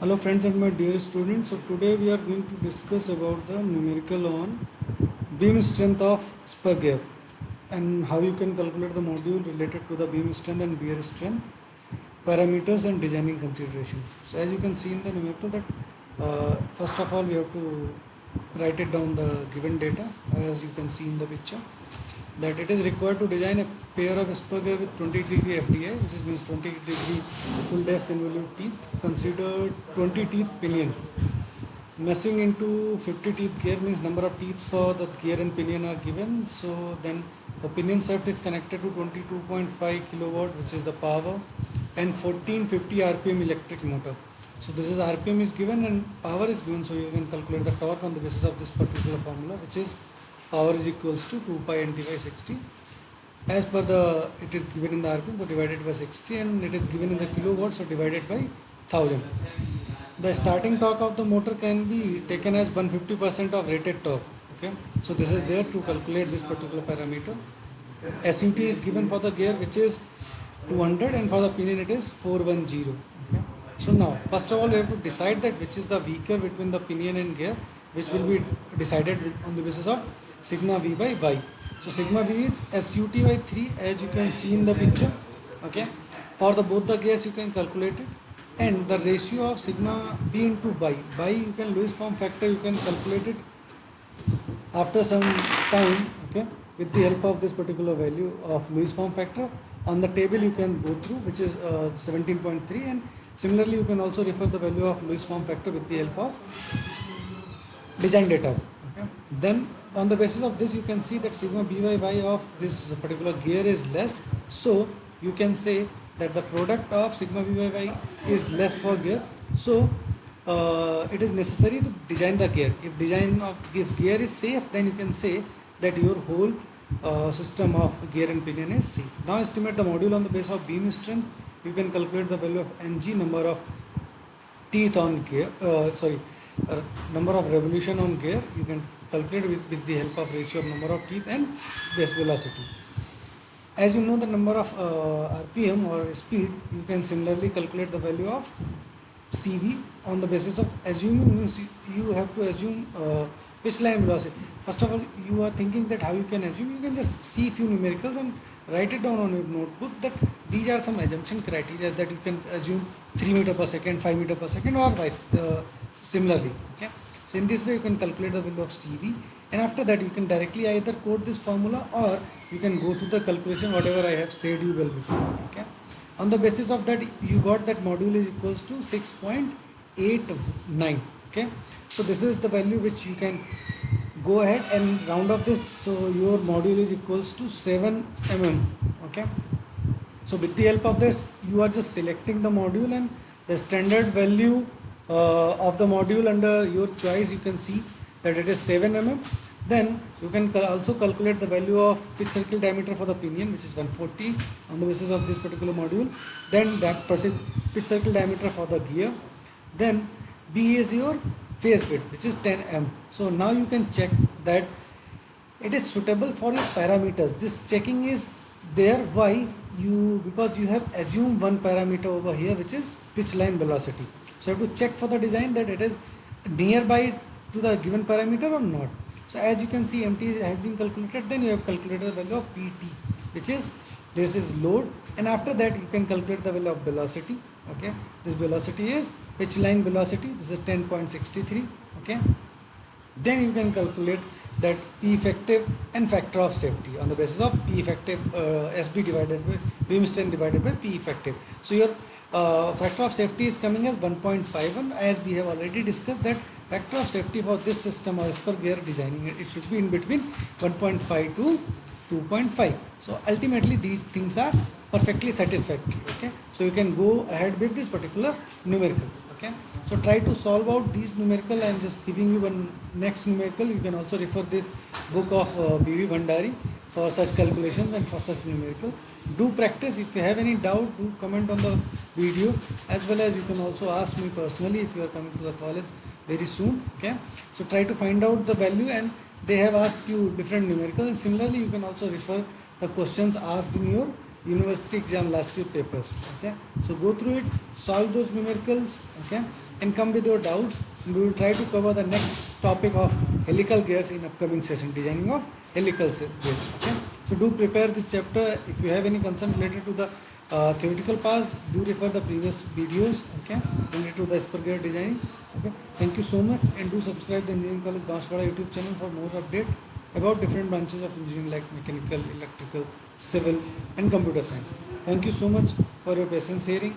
Hello friends and my dear students. So today we are going to discuss about the numerical on beam strength of spur gear and how you can calculate the module related to the beam strength and bear strength, parameters and designing consideration. So as you can see in the numerical that first of all we have to write it down the given data as you can see in the picture that it is required to design a pair of spur gear with 20-degree FDI, which is means 20-degree full depth involute teeth. Consider 20 teeth pinion. Meshing into 50 teeth gear means number of teeth for the gear and pinion are given. So then the pinion shaft is connected to 22.5 kilowatt, which is the power, and 1450 RPM electric motor. So this is RPM is given and power is given. So you can calculate the torque on the basis of this particular formula, which is power is equals to 2 pi NT by 60. As per the, it is given in the RPM, so divided by 60, and it is given in the kilowatts, so divided by 1000. The starting torque of the motor can be taken as 150% of rated torque. Okay, so this is there to calculate this particular parameter. SUT is given for the gear, which is 200, and for the pinion it is 410. Okay, so now first of all we have to decide that which is the weaker between the pinion and gear, which will be decided on the basis of sigma v by y. So sigma v is SUT by 3, as you can see in the picture. Okay, for the both the gears you can calculate it, and the ratio of sigma b into by you can Lewis form factor, you can calculate it after some time. Okay, with the help of this particular value of Lewis form factor on the table you can go through, which is 17.3, and similarly you can also refer the value of Lewis form factor with the help of design data. Okay, then on the basis of this you can see that sigma b by y of this particular gear is less, so you can say that the product of sigma b by y is less for gear. So it is necessary to design the gear. If design of gives gear is safe, then you can say that your whole system of gear and pinion is safe. Now estimate the module on the basis of beam strength. You can calculate the value of ng, number of teeth on gear, number of revolution on gear. You can calculate with the help of ratio of number of teeth and base velocity. As you know the number of RPM or speed, you can similarly calculate the value of CV on the basis of assuming, means you have to assume pitch line velocity. First of all, you are thinking that how you can assume. You can just see few numericals and write it down on your notebook that these are some assumption criteria that you can assume 3 meter per second, 5 meter per second, or vice similarly. Okay, so in this way you can calculate the value of CV, and after that you can directly either quote this formula or you can go to the calculation whatever I have said you will before. Okay, on the basis of that you got that module is equals to 6.89. Okay, so this is the value which you can go ahead and round off this, so your module is equals to 7 mm. Okay, so with the help of this you are just selecting the module, and the standard value of the module under your choice you can see that it is 7 mm. Then you can also calculate the value of pitch circle diameter for the pinion, which is 140 on the basis of this particular module. Then that pitch circle diameter for the gear. Then B is your phase width, which is 10 m. So now you can check that it is suitable for your parameters. This checking is there. Why? Because you have assumed one parameter over here, which is pitch line velocity. So you have to check for the design that it is nearby to the given parameter or not. So as you can see, MT has been calculated. Then you have calculated the value of PT, which is this is load, and after that you can calculate the value of velocity. Okay, this velocity is pitch line velocity. This is 10.63. Okay, then you can calculate that P effective and factor of safety on the basis of P effective SB divided by beam strength divided by P effective. So your factor of safety is coming as 1.51, as we have already discussed that factor of safety for this system or as per gear designing it should be in between 1.5 to 2.5. So ultimately these things are perfectly satisfactory. Okay, so you can go ahead with this particular numerical. Okay, so try to solve out these numerical. I am just giving you one next numerical. You can also refer this book of B.V. Bhandari for such calculations and for such numerical. Do practice. If you have any doubt, do comment on the video, as well as you can also ask me personally if you are coming to the college very soon. Okay, so try to find out the value, and they have asked you different numericals, and similarly you can also refer the questions asked in your university exam last year papers. Okay, so go through it, solve those numericals, okay, and come with your doubts, and we will try to cover the next topic of helical gears in upcoming session, designing of helical gear. Okay, so do prepare this chapter. If you have any concern related to the theoretical parts, do refer the previous videos, okay, related to the spur gear design. Okay, thank you so much, and do subscribe the Engineering College Banswara YouTube channel for more update about different branches of engineering like mechanical, electrical, civil, and computer science. Thank you so much for your patience hearing.